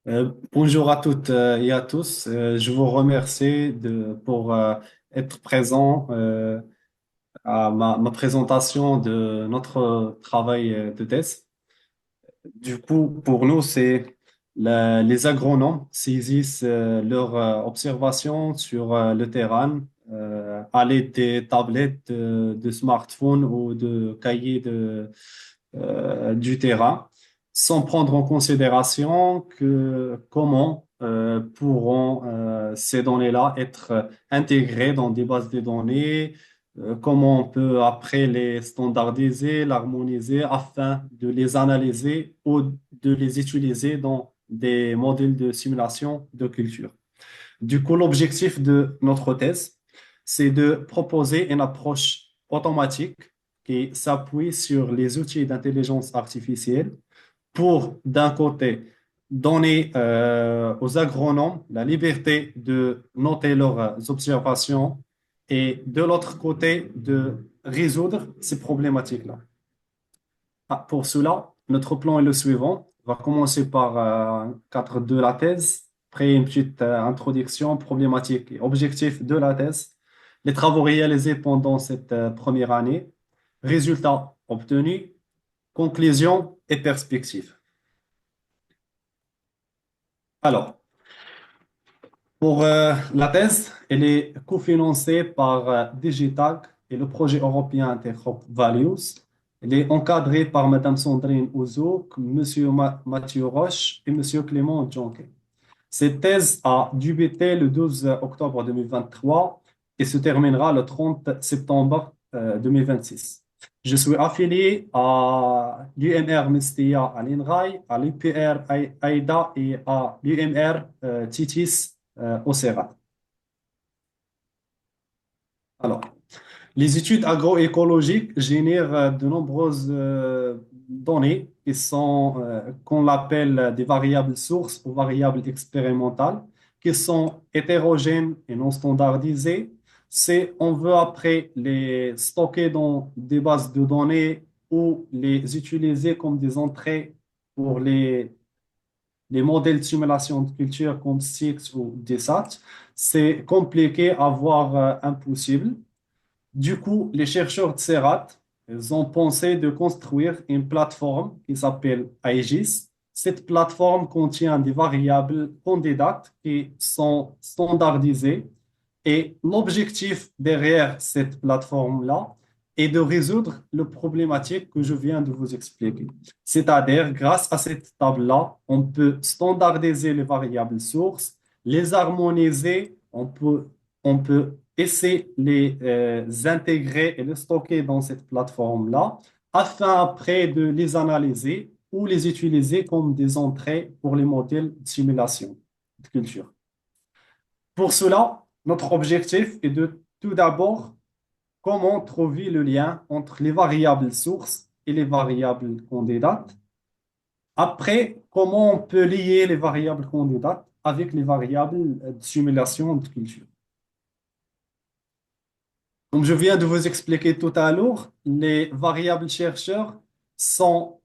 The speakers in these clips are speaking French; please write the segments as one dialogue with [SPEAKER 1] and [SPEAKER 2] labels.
[SPEAKER 1] Bonjour à toutes et à tous. Je vous remercie pour être présent à ma présentation de notre travail de thèse. Du coup, pour nous, c'est les agronomes saisissent leurs observations sur le terrain à l'aide des tablettes, de smartphones ou de cahiers du terrain, sans prendre en considération que comment pourront ces données-là être intégrées dans des bases de données, comment on peut après les standardiser, l'harmoniser afin de les analyser ou de les utiliser dans des modèles de simulation de culture. Du coup, l'objectif de notre thèse, c'est de proposer une approche automatique qui s'appuie sur les outils d'intelligence artificielle pour, d'un côté, donner aux agronomes la liberté de noter leurs observations et, de l'autre côté, de résoudre ces problématiques-là. Pour cela, notre plan est le suivant. On va commencer par cadre de la thèse, après une petite introduction problématique et objectif de la thèse, les travaux réalisés pendant cette première année, résultats obtenus, conclusions et perspectives. Alors, pour la thèse, elle est cofinancée par Digitag et le projet européen Interhop Values. Elle est encadrée par Madame Sandrine Ouzouk, Monsieur Mathieu Roche et Monsieur Clément Jonquet. Cette thèse a débuté le 12 octobre 2023 et se terminera le 30 septembre 2026. Je suis affilié à l'UMR Mestia à l'INRAE, à l'UPR AIDA et à l'UMR Titis au CERA. Alors, les études agroécologiques génèrent de nombreuses données qui sont, qu'on appelle des variables sources ou variables expérimentales, qui sont hétérogènes et non standardisées. C'est, on veut après les stocker dans des bases de données ou les utiliser comme des entrées pour les modèles de simulation de culture comme SIX ou DSAT. C'est compliqué, voire impossible. Du coup, les chercheurs de Serrat, ils ont pensé de construire une plateforme qui s'appelle Aegis. Cette plateforme contient des variables candidates qui sont standardisées et l'objectif derrière cette plateforme-là est de résoudre le problématique que je viens de vous expliquer. C'est-à-dire, grâce à cette table-là, on peut standardiser les variables sources, les harmoniser, on peut essayer de les intégrer et les stocker dans cette plateforme-là, afin après de les analyser ou les utiliser comme des entrées pour les modèles de simulation de culture. Pour cela, notre objectif est de tout d'abord comment trouver le lien entre les variables sources et les variables candidates. Après, comment on peut lier les variables candidates avec les variables de simulation de culture. Comme je viens de vous expliquer tout à l'heure, les variables chercheurs sont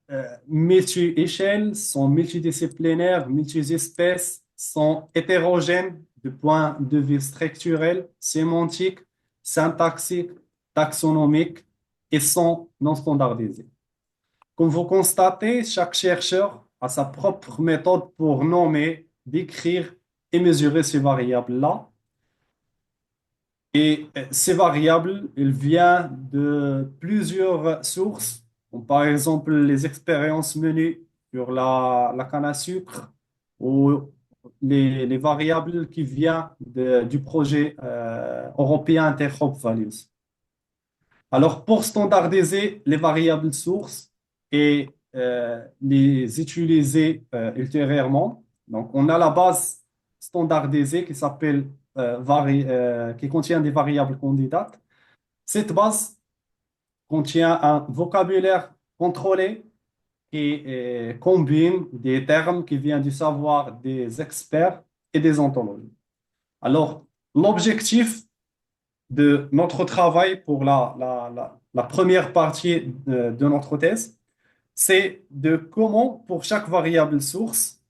[SPEAKER 1] multi-échelles, sont multidisciplinaires, multi-espèces, sont hétérogènes de point de vue structurel, sémantique, syntaxique, taxonomique et sont non standardisées. Comme vous constatez, chaque chercheur a sa propre méthode pour nommer, décrire et mesurer ces variables-là. Et ces variables, elles viennent de plusieurs sources, comme par exemple les expériences menées sur la canne à sucre ou les variables qui viennent du projet européen Interhop Values. Alors, pour standardiser les variables sources et les utiliser ultérieurement, donc on a la base standardisée qui s'appelle qui contient des variables candidates. Cette base contient un vocabulaire contrôlé qui combine des termes qui viennent du savoir des experts et des ontologues. Alors, l'objectif de notre travail pour la première partie de notre thèse, c'est de comment, pour chaque variable source,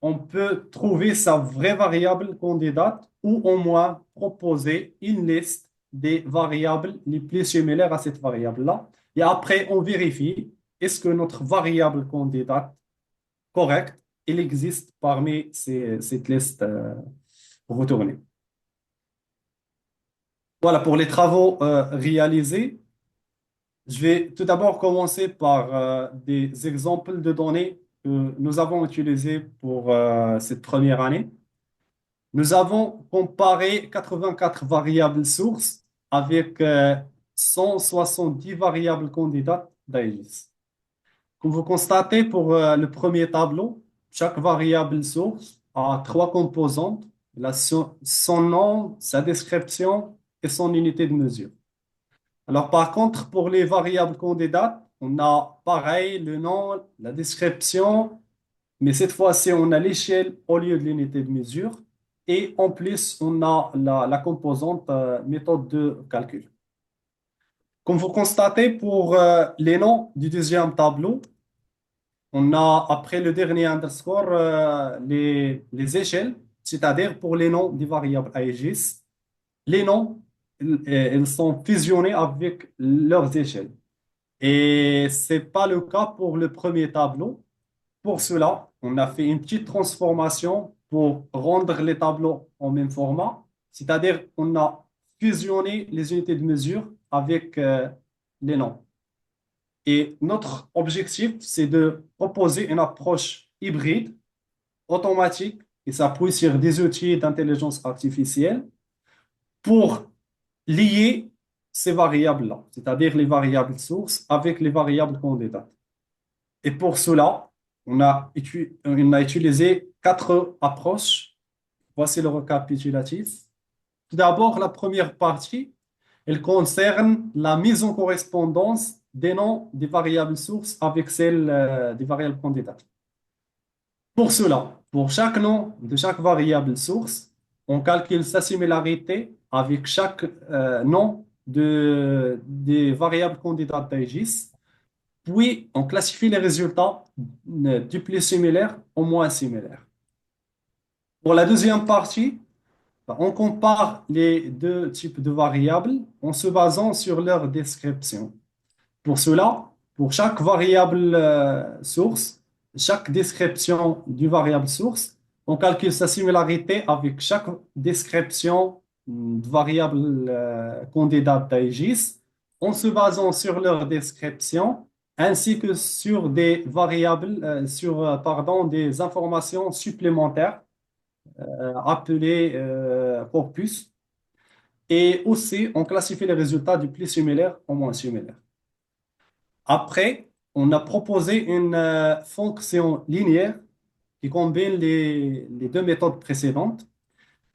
[SPEAKER 1] on peut trouver sa vraie variable candidate ou au moins proposer une liste des variables les plus similaires à cette variable-là. Et après, on vérifie est-ce que notre variable candidate correcte, elle existe parmi cette liste retournée. Voilà, pour les travaux réalisés, je vais tout d'abord commencer par des exemples de données que nous avons utilisés pour cette première année. Nous avons comparé 84 variables sources avec 170 variables candidates d'AEGIS. Comme vous constatez, pour le premier tableau, chaque variable source a trois composantes, son nom, sa description et son unité de mesure. Alors, par contre, pour les variables candidates, on a pareil le nom, la description, mais cette fois-ci, on a l'échelle au lieu de l'unité de mesure. Et en plus, on a la composante méthode de calcul. Comme vous constatez, pour les noms du deuxième tableau, on a, après le dernier underscore, les échelles, c'est-à-dire pour les noms des variables AEGIS, les noms, ils sont fusionnés avec leurs échelles. Et ce n'est pas le cas pour le premier tableau. Pour cela, on a fait une petite transformation pour rendre les tableaux en même format, c'est-à-dire on a fusionné les unités de mesure avec les noms. Et notre objectif, c'est de proposer une approche hybride, automatique, et s'appuie sur des outils d'intelligence artificielle pour lier ces variables-là, c'est-à-dire les variables sources avec les variables candidates. Et pour cela, on a utilisé quatre approches. Voici le récapitulatif. Tout d'abord, la première partie, elle concerne la mise en correspondance des noms des variables sources avec celles des variables candidates. Pour cela, pour chaque nom de chaque variable source, on calcule sa similarité avec chaque nom des variables candidates d'AEGIS. Puis, on classifie les résultats du plus similaire au moins similaire. Pour la deuxième partie, on compare les deux types de variables en se basant sur leur description. Pour cela, pour chaque variable source, chaque description du variable source, on calcule sa similarité avec chaque description de variable candidate d'AEGIS en se basant sur leur description ainsi que sur des variables, pardon, des informations supplémentaires appelées corpus. Et aussi, on classifie les résultats du plus similaire au moins similaire. Après, on a proposé une fonction linéaire qui combine les deux méthodes précédentes.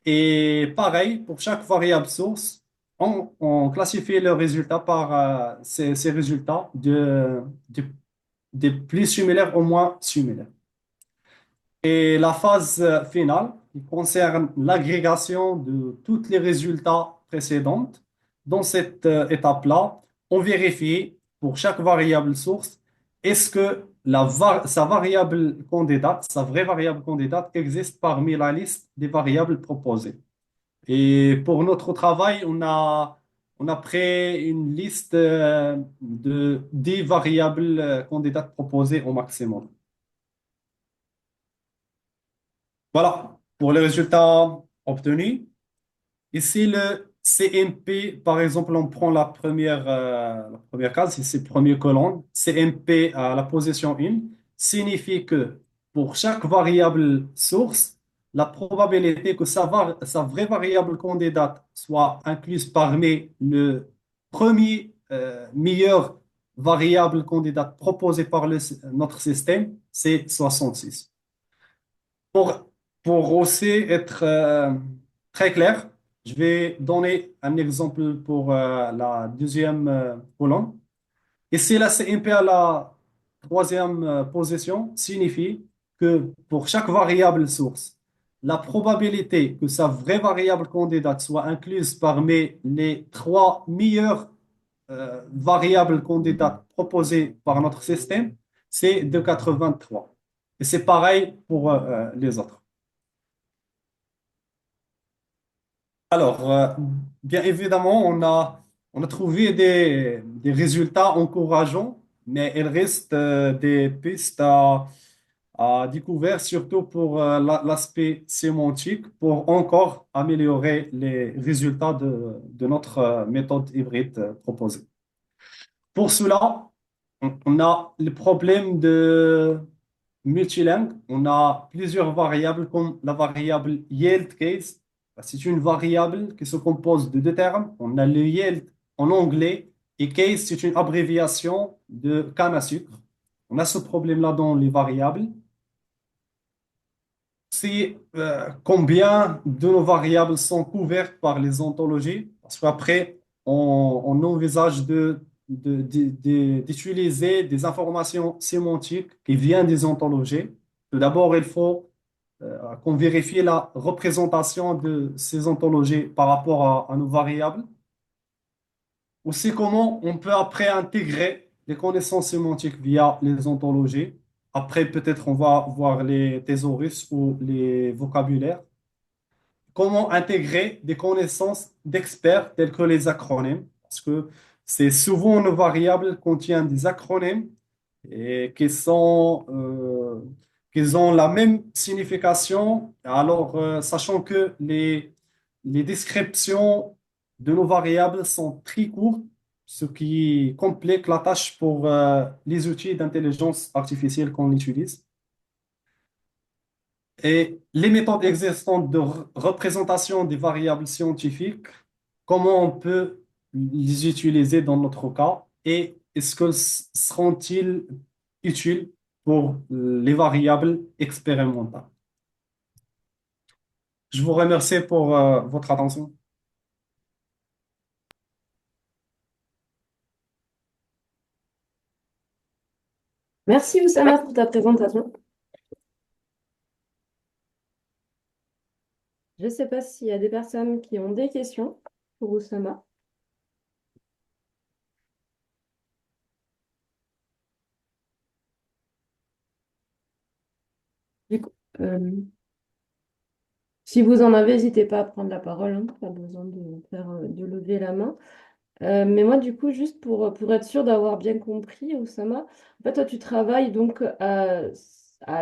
[SPEAKER 1] Et pareil, pour chaque variable source, on classifie le résultat par ces résultats des plus similaires au moins similaires. Et la phase finale, qui concerne l'agrégation de tous les résultats précédents. Dans cette étape-là, on vérifie pour chaque variable source, est-ce que sa variable candidate, sa vraie variable candidate existe parmi la liste des variables proposées. Et pour notre travail, on a pris une liste de 10 variables candidates proposées au maximum. Voilà, pour les résultats obtenus. Ici, le CMP, par exemple, on prend la première case, c'est le premier colonne. CMP à la position 1 signifie que pour chaque variable source, la probabilité que sa vraie variable candidate soit incluse parmi le premier meilleur variable candidate proposé par notre système, c'est 66. Pour, pour aussi être très clair, je vais donner un exemple pour la deuxième colonne. Ici, la CMP à la troisième position signifie que pour chaque variable source, la probabilité que sa vraie variable candidate soit incluse parmi les trois meilleures variables candidates proposées par notre système, c'est de 83. Et c'est pareil pour les autres. Alors, bien évidemment, on a trouvé des résultats encourageants, mais il reste des pistes à découvrir, surtout pour l'aspect sémantique, pour encore améliorer les résultats de notre méthode hybride proposée. Pour cela, on a le problème de multilingue. On a plusieurs variables comme la variable yield case. C'est une variable qui se compose de deux termes. On a le yield en anglais et case, c'est une abréviation de canne à sucre. On a ce problème-là dans les variables. C'est combien de nos variables sont couvertes par les ontologies, parce qu'après, on envisage d'utiliser des informations sémantiques qui viennent des ontologies. Tout d'abord, il faut qu'on vérifie la représentation de ces ontologies par rapport à nos variables. Aussi, comment on peut après intégrer les connaissances sémantiques via les ontologies. Après, peut-être on va voir les thésaurus ou les vocabulaires. Comment intégrer des connaissances d'experts tels que les acronymes, parce que c'est souvent nos variables contiennent des acronymes et qui ont la même signification. Alors, sachant que les descriptions de nos variables sont très courtes, ce qui complique la tâche pour les outils d'intelligence artificielle qu'on utilise. Et les méthodes existantes de représentation des variables scientifiques, comment on peut les utiliser dans notre cas et est-ce que seront-ils utiles pour les variables expérimentales? Je vous remercie pour votre attention.
[SPEAKER 2] Merci Oussama pour ta présentation. Je ne sais pas s'il y a des personnes qui ont des questions pour Oussama. Du coup, euh, si vous en avez, n'hésitez pas à prendre la parole, hein, pas besoin de lever la main. Mais moi, du coup, juste pour être sûr d'avoir bien compris, Oussama, en fait, toi, tu travailles donc à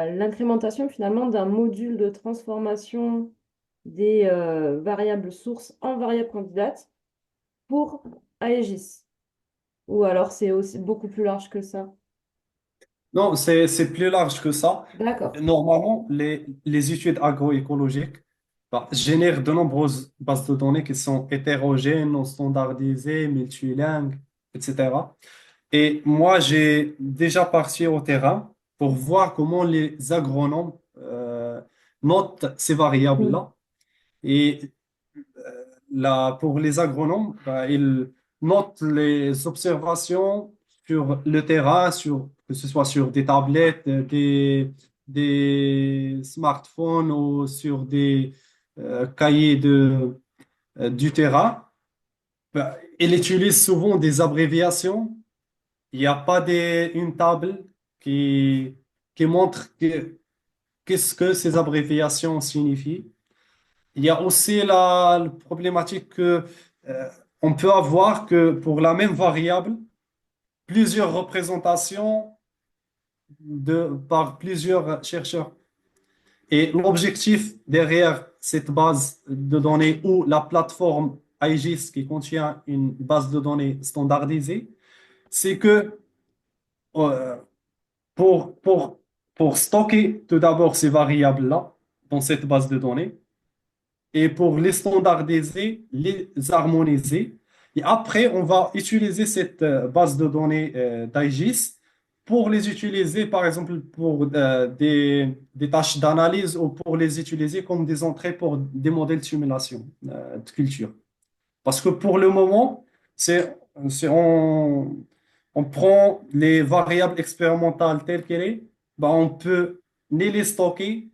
[SPEAKER 2] l'incrémentation finalement d'un module de transformation des variables sources en variables candidates pour Aegis. Ou alors c'est aussi beaucoup plus large que ça.
[SPEAKER 1] Non, c'est plus large que ça.
[SPEAKER 2] D'accord.
[SPEAKER 1] Normalement, les études agroécologiques génèrent de nombreuses bases de données qui sont hétérogènes, non standardisées, multilingues, etc. Et moi, j'ai déjà parti au terrain pour voir comment les agronomes notent ces
[SPEAKER 2] Mm.
[SPEAKER 1] variables-là. Et pour les agronomes, ils notent les observations sur le terrain, que ce soit sur des tablettes, des smartphones ou sur des cahiers du terrain. Ils utilisent souvent des abréviations. Il n'y a pas une table qui, qui montre qu'est-ce que ces abréviations signifient. Il y a aussi la problématique que on peut avoir que pour la même variable, plusieurs représentations par plusieurs chercheurs. Et l'objectif derrière cette base de données ou la plateforme IGIS qui contient une base de données standardisée, c'est que euh, pour, pour, pour stocker tout d'abord ces variables-là dans cette base de données, et pour les standardiser, les harmoniser. Et après, on va utiliser cette base de données d'IGIS pour les utiliser, par exemple, pour des tâches d'analyse ou pour les utiliser comme des entrées pour des modèles de simulation de culture. Parce que pour le moment, c'est, c'est- on, on prend les variables expérimentales telles qu'elles sont, ben on peut ni les stocker,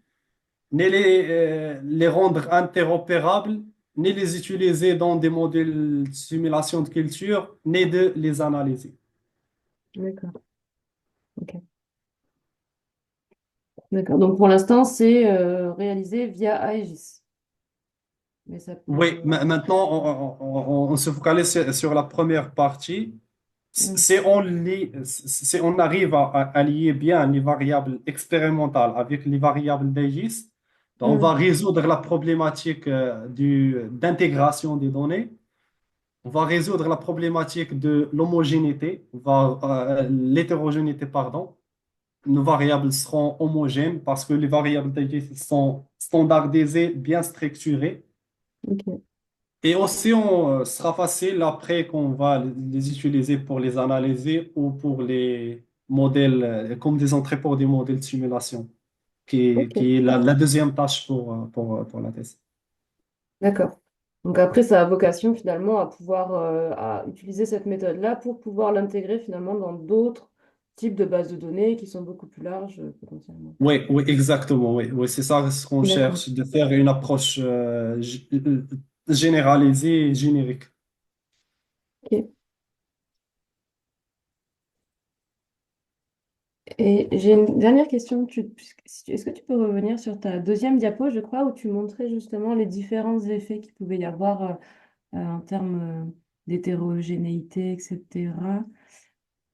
[SPEAKER 1] ni les rendre interopérables, ni les utiliser dans des modèles de simulation de culture, ni de les analyser.
[SPEAKER 2] D'accord. Ok. D'accord. Donc pour l'instant, c'est réalisé via Aegis. Mais ça peut.
[SPEAKER 1] Oui, maintenant, on se focalise sur la première partie.
[SPEAKER 2] Hmm.
[SPEAKER 1] Si on arrive à lier bien les variables expérimentales avec les variables d'AGIS, on va
[SPEAKER 2] Hmm.
[SPEAKER 1] résoudre la problématique d'intégration des données, on va résoudre la problématique de l'homogénéité, l'hétérogénéité, pardon. Nos variables seront homogènes parce que les variables d'AGIS sont standardisées, bien structurées.
[SPEAKER 2] Ok.
[SPEAKER 1] Et aussi, sera facile après qu'on va les utiliser pour les analyser ou pour les modèles, comme des entrées pour des modèles de simulation,
[SPEAKER 2] Ok.
[SPEAKER 1] qui est la deuxième tâche pour la thèse.
[SPEAKER 2] D'accord. Donc après, ça a vocation finalement à pouvoir à utiliser cette méthode-là pour pouvoir l'intégrer finalement dans d'autres types de bases de données qui sont beaucoup plus larges potentiellement.
[SPEAKER 1] Oui, oui, exactement. Oui, oui, c'est ça ce qu'on
[SPEAKER 2] D'accord.
[SPEAKER 1] cherche, de faire une approche généralisée et générique.
[SPEAKER 2] Ok. Et j'ai une dernière question. Est-ce que tu peux revenir sur ta deuxième diapo, je crois, où tu montrais justement les différents effets qu'il pouvait y avoir en termes d'hétérogénéité, etc.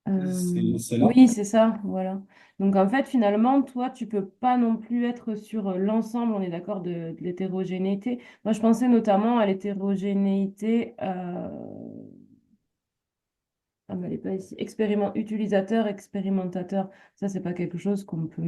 [SPEAKER 1] C'est là.
[SPEAKER 2] Oui, c'est ça, voilà. Donc en fait, finalement, toi, tu peux pas non plus être sur l'ensemble, on est d'accord, de l'hétérogénéité. Moi, je pensais notamment à l'hétérogénéité, ah, mais elle est pas ici, utilisateur, expérimentateur. Ça, c'est pas quelque chose qu'on peut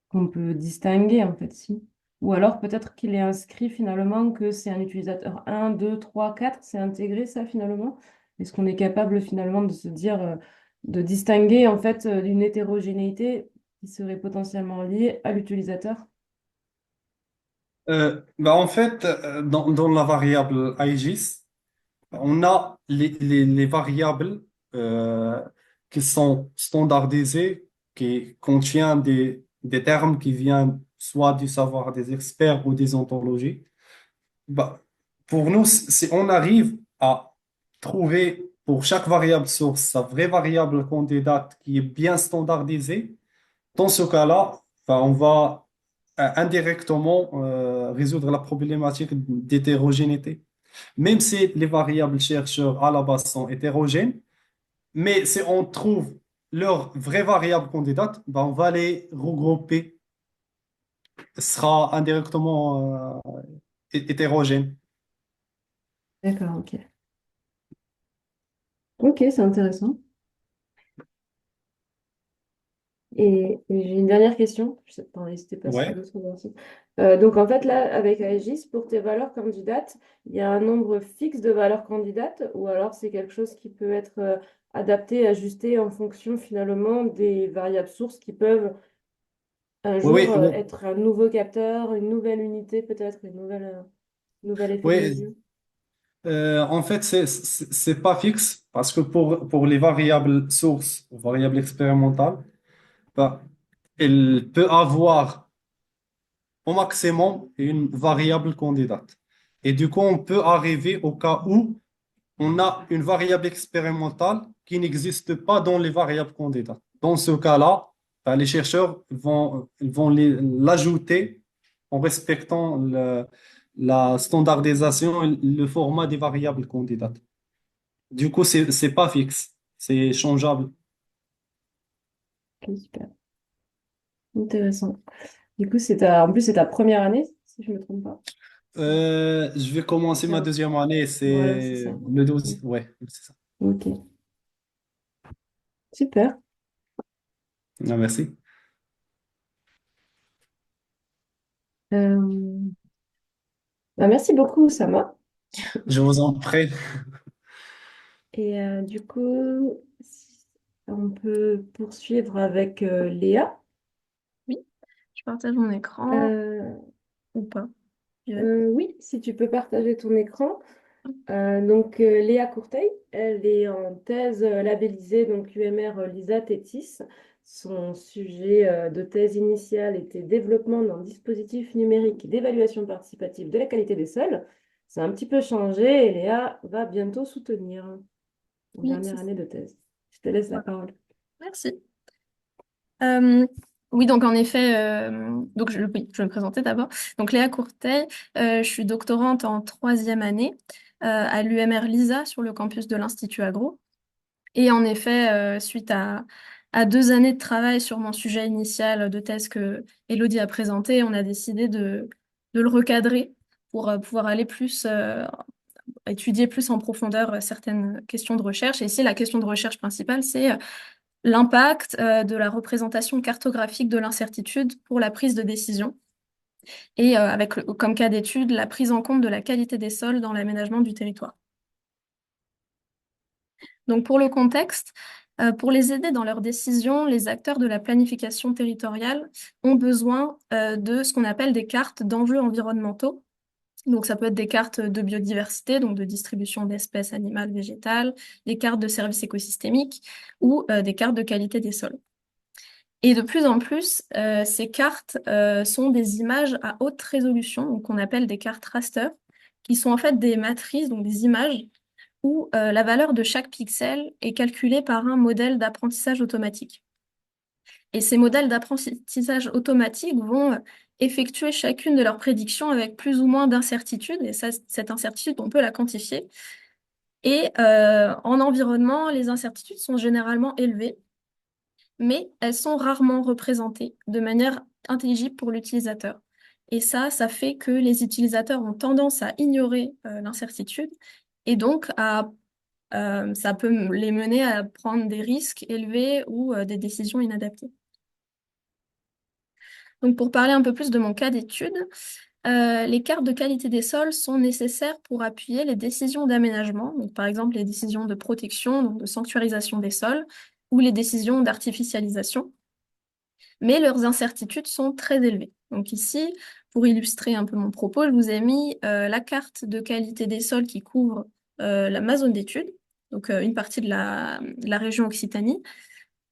[SPEAKER 2] qu'on peut distinguer, en fait, si. Ou alors peut-être qu'il est inscrit finalement que c'est un utilisateur un 2 3 4 c'est intégré ça finalement. Est-ce qu'on est capable finalement de se dire, de distinguer en fait d'une hétérogénéité qui serait potentiellement liée à l'utilisateur?
[SPEAKER 1] En fait, dans la variable IGIS, on a les variables euh, qui sont standardisées, qui contiennent des termes qui viennent soit du savoir des experts ou des ontologies. Bah, pour nous, si on arrive à trouver pour chaque variable source sa vraie variable candidate qui est bien standardisée, dans ce cas-là, on va indirectement résoudre la problématique d'hétérogénéité. Même si les variables chercheurs à la base sont hétérogènes, mais si on trouve leur vraie variable candidate, on va les regrouper. Ce sera indirectement hétérogène.
[SPEAKER 2] D'accord, ok. Ok, c'est intéressant. Et j'ai une dernière question. Je sais pas, n'hésitez pas si
[SPEAKER 1] Ouais.
[SPEAKER 2] d'autres aussi. Donc en fait, là, avec Aegis, pour tes valeurs candidates, il y a un nombre fixe de valeurs candidates ou alors c'est quelque chose qui peut être adapté, ajusté en fonction finalement des variables sources qui peuvent un
[SPEAKER 1] Oui,
[SPEAKER 2] jour
[SPEAKER 1] oui, oui.
[SPEAKER 2] être un nouveau capteur, une nouvelle unité, peut-être une nouvel effet de
[SPEAKER 1] Oui,
[SPEAKER 2] mesure.
[SPEAKER 1] en fait, c'est pas fixe parce que pour les variables sources, variables expérimentales, bah, il peut avoir au maximum une variable candidate. Et du coup, on peut arriver au cas où on a une variable expérimentale qui n'existe pas dans les variables candidates. Dans ce cas-là, les chercheurs vont l'ajouter en respectant la standardisation et le format des variables candidates. Du coup, c'est pas fixe, c'est changeable.
[SPEAKER 2] Ok, super. Intéressant. Du coup, en plus, c'est ta première année, si je ne me trompe pas.
[SPEAKER 1] Je vais commencer ma
[SPEAKER 2] Bien.
[SPEAKER 1] deuxième année,
[SPEAKER 2] Voilà, c'est
[SPEAKER 1] c'est
[SPEAKER 2] ça.
[SPEAKER 1] le
[SPEAKER 2] Mm.
[SPEAKER 1] 12. Ouais, c'est ça.
[SPEAKER 2] Ok, super.
[SPEAKER 1] Ah, merci.
[SPEAKER 2] Euh, Bah, merci beaucoup, Sama.
[SPEAKER 1] Je vous en prie.
[SPEAKER 2] Et du coup, on peut poursuivre avec Léa.
[SPEAKER 3] Oui, je partage mon écran
[SPEAKER 2] Euh,
[SPEAKER 3] ou pas. Ouais.
[SPEAKER 2] oui, si tu peux partager ton écran. Léa Courteil, elle est en thèse labellisée donc UMR LISA TETIS. Son sujet de thèse initiale était développement d'un dispositif numérique d'évaluation participative de la qualité des sols. Ça a un petit peu changé et Léa va bientôt soutenir en
[SPEAKER 3] Oui,
[SPEAKER 2] dernière
[SPEAKER 3] c'est ça.
[SPEAKER 2] année de thèse. Je te laisse la
[SPEAKER 3] Voilà.
[SPEAKER 2] parole.
[SPEAKER 3] Merci. Euh, Oui, donc en effet, oui, je vais me présenter d'abord. Donc Léa Courtet, je suis doctorante en troisième année à l'UMR LISA sur le campus de l'Institut Agro. Et en effet, suite à 2 années de travail sur mon sujet initial de thèse que Elodie a présenté, on a décidé de le recadrer pour pouvoir aller plus étudier plus en profondeur certaines questions de recherche. Et ici, la question de recherche principale, c'est l'impact de la représentation cartographique de l'incertitude pour la prise de décision et avec comme cas d'étude la prise en compte de la qualité des sols dans l'aménagement du territoire. Donc pour le contexte, pour les aider dans leurs décisions, les acteurs de la planification territoriale ont besoin de ce qu'on appelle des cartes d'enjeux environnementaux. Donc ça peut être des cartes de biodiversité, donc de distribution d'espèces animales, végétales, des cartes de services écosystémiques ou des cartes de qualité des sols. Et de plus en plus, ces cartes sont des images à haute résolution, donc qu'on appelle des cartes raster, qui sont en fait des matrices, donc des images, où la valeur de chaque pixel est calculée par un modèle d'apprentissage automatique. Et ces modèles d'apprentissage automatique vont effectuer chacune de leurs prédictions avec plus ou moins d'incertitude, et ça, cette incertitude, on peut la quantifier. Et en environnement, les incertitudes sont généralement élevées, mais elles sont rarement représentées de manière intelligible pour l'utilisateur. Et ça fait que les utilisateurs ont tendance à ignorer l'incertitude et donc ça peut les mener à prendre des risques élevés ou des décisions inadaptées. Donc pour parler un peu plus de mon cas d'étude, les cartes de qualité des sols sont nécessaires pour appuyer les décisions d'aménagement, donc par exemple les décisions de protection, donc de sanctuarisation des sols, ou les décisions d'artificialisation. Mais leurs incertitudes sont très élevées. Donc ici, pour illustrer un peu mon propos, je vous ai mis la carte de qualité des sols qui couvre ma zone d'étude, donc une partie de la région Occitanie,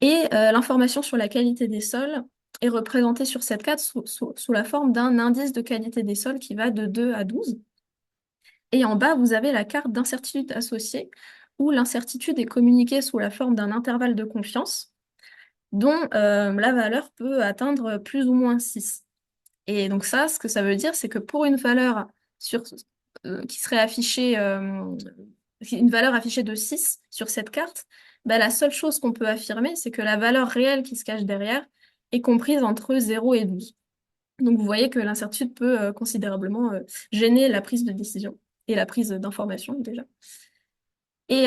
[SPEAKER 3] et l'information sur la qualité des sols est représentée sur cette carte sous la forme d'un indice de qualité des sols qui va de 2 à 12. Et en bas, vous avez la carte d'incertitude associée, où l'incertitude est communiquée sous la forme d'un intervalle de confiance, dont la valeur peut atteindre plus ou moins 6. Et donc ça, ce que ça veut dire, c'est que pour une valeur qui serait affichée, une valeur affichée de 6 sur cette carte, bah, la seule chose qu'on peut affirmer, c'est que la valeur réelle qui se cache derrière est comprise entre 0 et 12. Donc vous voyez que l'incertitude peut considérablement gêner la prise de décision et la prise d'information déjà. Et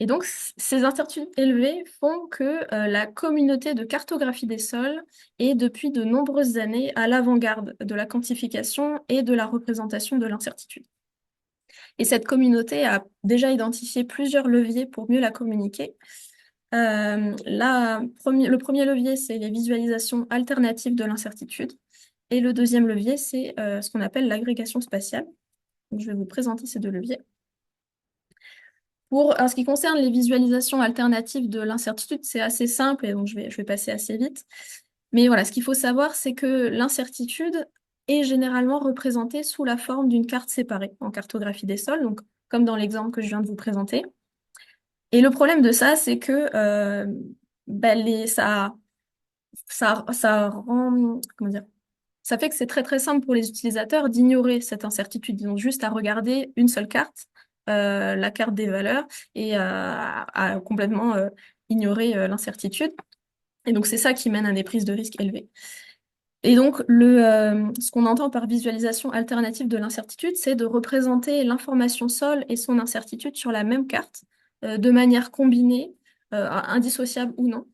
[SPEAKER 3] donc, ces incertitudes élevées font que la communauté de cartographie des sols est depuis de nombreuses années à l'avant-garde de la quantification et de la représentation de l'incertitude. Et cette communauté a déjà identifié plusieurs leviers pour mieux la communiquer. Le premier levier, c'est les visualisations alternatives de l'incertitude. Et le deuxième levier, c'est ce qu'on appelle l'agrégation spatiale. Donc, je vais vous présenter ces deux leviers. En ce qui concerne les visualisations alternatives de l'incertitude, c'est assez simple et donc je vais passer assez vite. Mais voilà, ce qu'il faut savoir, c'est que l'incertitude est généralement représentée sous la forme d'une carte séparée en cartographie des sols, donc comme dans l'exemple que je viens de vous présenter. Et le problème de ça, c'est que ça rend, comment dire, ça fait que c'est très très simple pour les utilisateurs d'ignorer cette incertitude. Ils ont juste à regarder une seule carte, la carte des valeurs, et à complètement ignorer l'incertitude. Et donc c'est ça qui mène à des prises de risque élevées. Et donc ce qu'on entend par visualisation alternative de l'incertitude, c'est de représenter l'information sol et son incertitude sur la même carte, de manière combinée, indissociable ou non,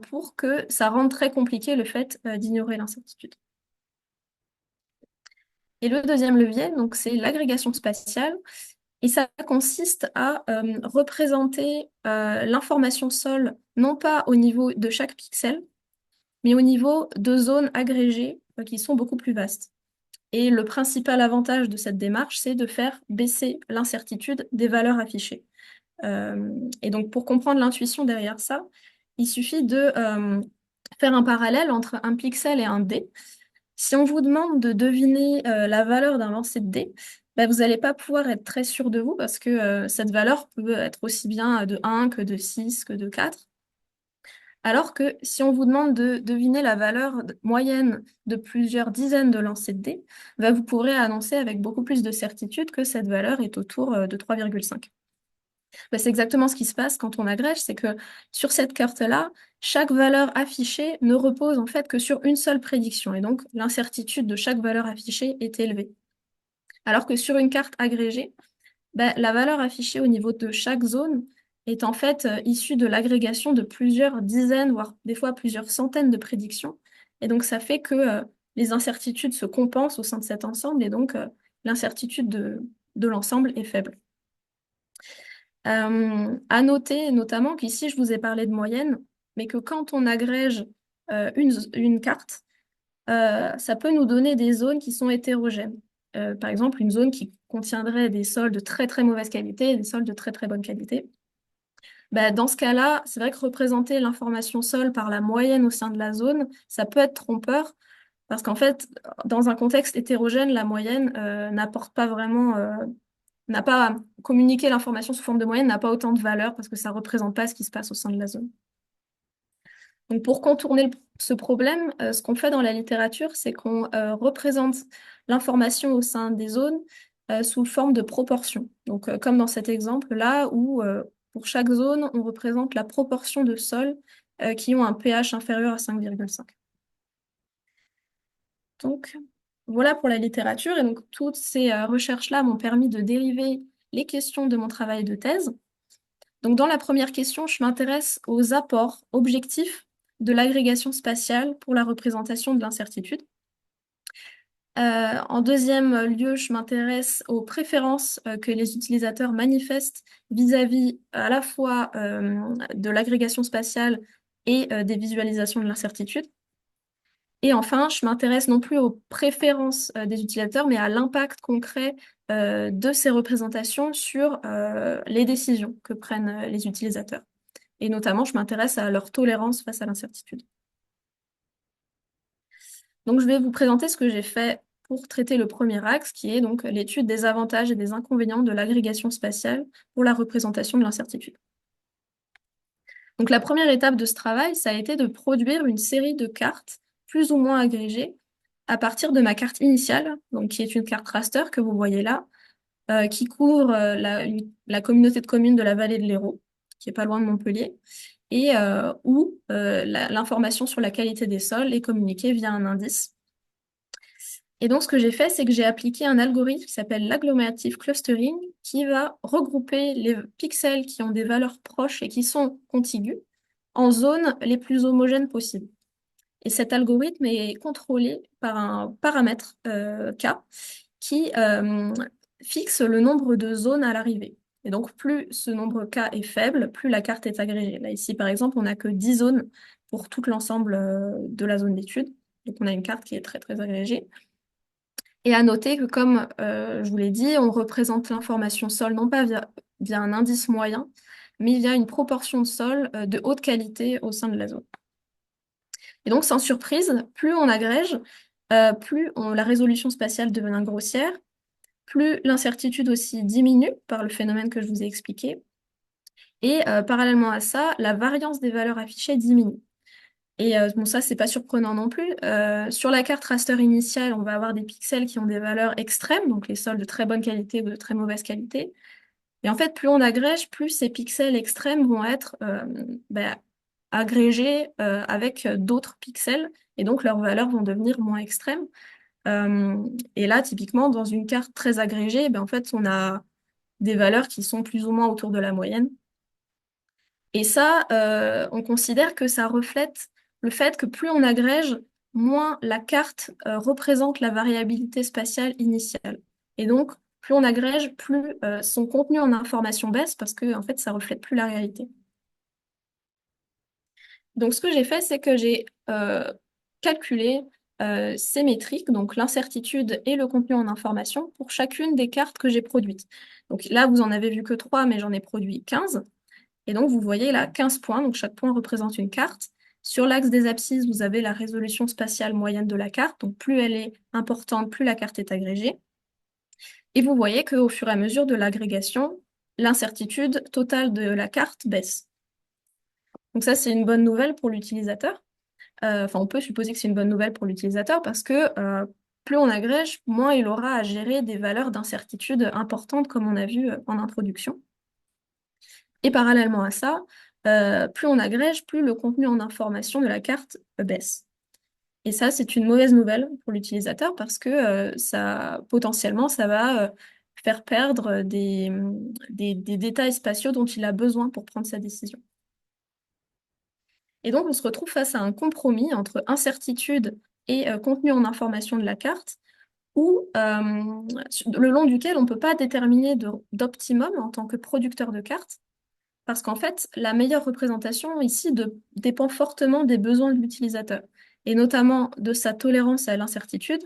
[SPEAKER 3] pour que ça rende très compliqué le fait d'ignorer l'incertitude. Et le deuxième levier, donc, c'est l'agrégation spatiale. Et ça consiste à représenter l'information sol, non pas au niveau de chaque pixel, mais au niveau de zones agrégées qui sont beaucoup plus vastes. Et le principal avantage de cette démarche, c'est de faire baisser l'incertitude des valeurs affichées. Et donc, pour comprendre l'intuition derrière ça, il suffit de faire un parallèle entre un pixel et un dé. Si on vous demande de deviner la valeur d'un lancer de dés, bah, vous n'allez pas pouvoir être très sûr de vous parce que cette valeur peut être aussi bien de 1 que de 6 que de 4. Alors que si on vous demande de deviner la valeur moyenne de plusieurs dizaines de lancers de dés, bah, vous pourrez annoncer avec beaucoup plus de certitude que cette valeur est autour de 3,5. Bah, c'est exactement ce qui se passe quand on agrège, c'est que sur cette carte-là, chaque valeur affichée ne repose en fait que sur une seule prédiction, et donc l'incertitude de chaque valeur affichée est élevée. Alors que sur une carte agrégée, bah, la valeur affichée au niveau de chaque zone est en fait issue de l'agrégation de plusieurs dizaines, voire des fois plusieurs centaines de prédictions. Et donc ça fait que les incertitudes se compensent au sein de cet ensemble, et donc l'incertitude de l'ensemble est faible. À noter notamment qu'ici, je vous ai parlé de moyenne, mais que quand on agrège une carte, ça peut nous donner des zones qui sont hétérogènes. Par exemple, une zone qui contiendrait des sols de très très mauvaise qualité et des sols de très très bonne qualité. Bah, dans ce cas-là, c'est vrai que représenter l'information sol par la moyenne au sein de la zone, ça peut être trompeur, parce qu'en fait, dans un contexte hétérogène, la moyenne n'apporte pas vraiment, n'a pas communiqué l'information sous forme de moyenne, n'a pas autant de valeur, parce que ça ne représente pas ce qui se passe au sein de la zone. Donc pour contourner ce problème, ce qu'on fait dans la littérature, c'est qu'on représente l'information au sein des zones sous forme de proportion. Donc comme dans cet exemple-là, où pour chaque zone, on représente la proportion de sols qui ont un pH inférieur à 5,5. Donc voilà pour la littérature. Et donc toutes ces recherches-là m'ont permis de dériver les questions de mon travail de thèse. Donc, dans la première question, je m'intéresse aux apports objectifs de l'agrégation spatiale pour la représentation de l'incertitude. En deuxième lieu, je m'intéresse aux préférences que les utilisateurs manifestent vis-à-vis à la fois de l'agrégation spatiale et des visualisations de l'incertitude. Et enfin, je m'intéresse non plus aux préférences des utilisateurs, mais à l'impact concret de ces représentations sur les décisions que prennent les utilisateurs. Et notamment, je m'intéresse à leur tolérance face à l'incertitude. Donc, je vais vous présenter ce que j'ai fait pour traiter le premier axe, qui est donc l'étude des avantages et des inconvénients de l'agrégation spatiale pour la représentation de l'incertitude. Donc, la première étape de ce travail, ça a été de produire une série de cartes plus ou moins agrégées à partir de ma carte initiale, donc qui est une carte raster que vous voyez là, qui couvre la communauté de communes de la vallée de l'Hérault, qui est pas loin de Montpellier, et où l'information sur la qualité des sols est communiquée via un indice. Et donc, ce que j'ai fait, c'est que j'ai appliqué un algorithme qui s'appelle l'agglomerative clustering, qui va regrouper les pixels qui ont des valeurs proches et qui sont contigus en zones les plus homogènes possibles. Et cet algorithme est contrôlé par un paramètre K qui fixe le nombre de zones à l'arrivée. Et donc, plus ce nombre K est faible, plus la carte est agrégée. Là, ici, par exemple, on n'a que 10 zones pour tout l'ensemble de la zone d'étude. Donc, on a une carte qui est très, très agrégée. Et à noter que, comme je vous l'ai dit, on représente l'information sol non pas via un indice moyen, mais via une proportion de sol de haute qualité au sein de la zone. Et donc, sans surprise, plus on agrège, plus la résolution spatiale devient grossière, plus l'incertitude aussi diminue par le phénomène que je vous ai expliqué. Et parallèlement à ça, la variance des valeurs affichées diminue. Et bon, ça, c'est pas surprenant non plus. Sur la carte raster initiale, on va avoir des pixels qui ont des valeurs extrêmes, donc les sols de très bonne qualité ou de très mauvaise qualité. Et en fait, plus on agrège, plus ces pixels extrêmes vont être agrégés avec d'autres pixels, et donc leurs valeurs vont devenir moins extrêmes. Et là, typiquement, dans une carte très agrégée, en fait, on a des valeurs qui sont plus ou moins autour de la moyenne. Et ça, on considère que ça reflète le fait que plus on agrège, moins la carte représente la variabilité spatiale initiale. Et donc, plus on agrège, plus son contenu en information baisse parce que, en fait, ça reflète plus la réalité. Donc, ce que j'ai fait, c'est que j'ai calculé ces métriques, donc l'incertitude et le contenu en information, pour chacune des cartes que j'ai produites. Donc là, vous en avez vu que 3, mais j'en ai produit 15. Et donc, vous voyez là 15 points, donc chaque point représente une carte. Sur l'axe des abscisses, vous avez la résolution spatiale moyenne de la carte. Donc, plus elle est importante, plus la carte est agrégée. Et vous voyez qu'au fur et à mesure de l'agrégation, l'incertitude totale de la carte baisse. Donc ça, c'est une bonne nouvelle pour l'utilisateur. Enfin, on peut supposer que c'est une bonne nouvelle pour l'utilisateur parce que plus on agrège, moins il aura à gérer des valeurs d'incertitude importantes, comme on a vu en introduction. Et parallèlement à ça, plus on agrège, plus le contenu en information de la carte baisse. Et ça, c'est une mauvaise nouvelle pour l'utilisateur parce que potentiellement, ça va faire perdre des détails spatiaux dont il a besoin pour prendre sa décision. Et donc, on se retrouve face à un compromis entre incertitude et contenu en information de la carte, le long duquel on ne peut pas déterminer d'optimum en tant que producteur de cartes, parce qu'en fait, la meilleure représentation ici dépend fortement des besoins de l'utilisateur, et notamment de sa tolérance à l'incertitude,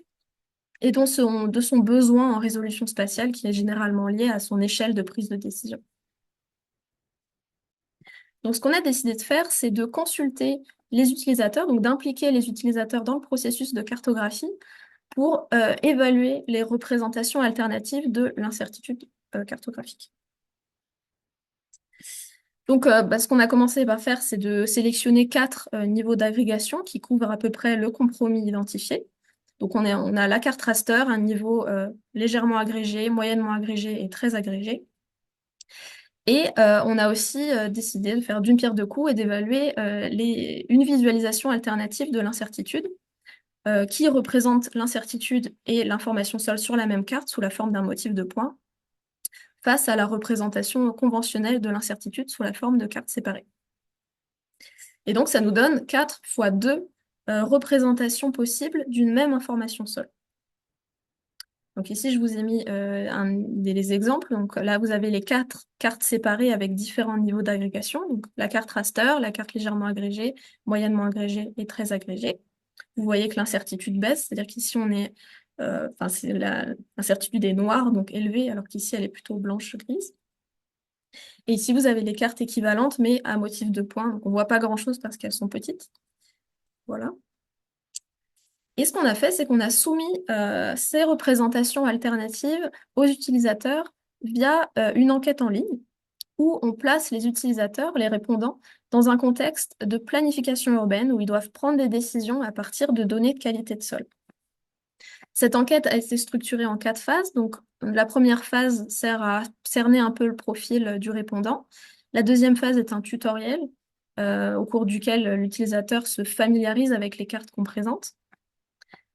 [SPEAKER 3] et de son besoin en résolution spatiale qui est généralement lié à son échelle de prise de décision. Donc, ce qu'on a décidé de faire, c'est de consulter les utilisateurs, donc d'impliquer les utilisateurs dans le processus de cartographie pour évaluer les représentations alternatives de l'incertitude cartographique. Donc, ce qu'on a commencé par faire, c'est de sélectionner 4 niveaux d'agrégation qui couvrent à peu près le compromis identifié. Donc, on a la carte raster, un niveau légèrement agrégé, moyennement agrégé et très agrégé. Et on a aussi décidé de faire d'une pierre deux coups et d'évaluer une visualisation alternative de l'incertitude qui représente l'incertitude et l'information seule sur la même carte sous la forme d'un motif de points face à la représentation conventionnelle de l'incertitude sous la forme de cartes séparées. Et donc, ça nous donne 4 fois 2 représentations possibles d'une même information seule. Donc ici, je vous ai mis des exemples. Donc là, vous avez les 4 cartes séparées avec différents niveaux d'agrégation. Donc la carte raster, la carte légèrement agrégée, moyennement agrégée et très agrégée. Vous voyez que l'incertitude baisse, c'est-à-dire qu'ici, l'incertitude est noire, donc élevée, alors qu'ici, elle est plutôt blanche-grise. Et ici, vous avez les cartes équivalentes, mais à motif de points. Donc on ne voit pas grand-chose parce qu'elles sont petites. Voilà. Et ce qu'on a fait, c'est qu'on a soumis ces représentations alternatives aux utilisateurs via une enquête en ligne où on place les utilisateurs, les répondants, dans un contexte de planification urbaine où ils doivent prendre des décisions à partir de données de qualité de sol. Cette enquête a été structurée en 4 phases. Donc, la première phase sert à cerner un peu le profil du répondant. La deuxième phase est un tutoriel au cours duquel l'utilisateur se familiarise avec les cartes qu'on présente.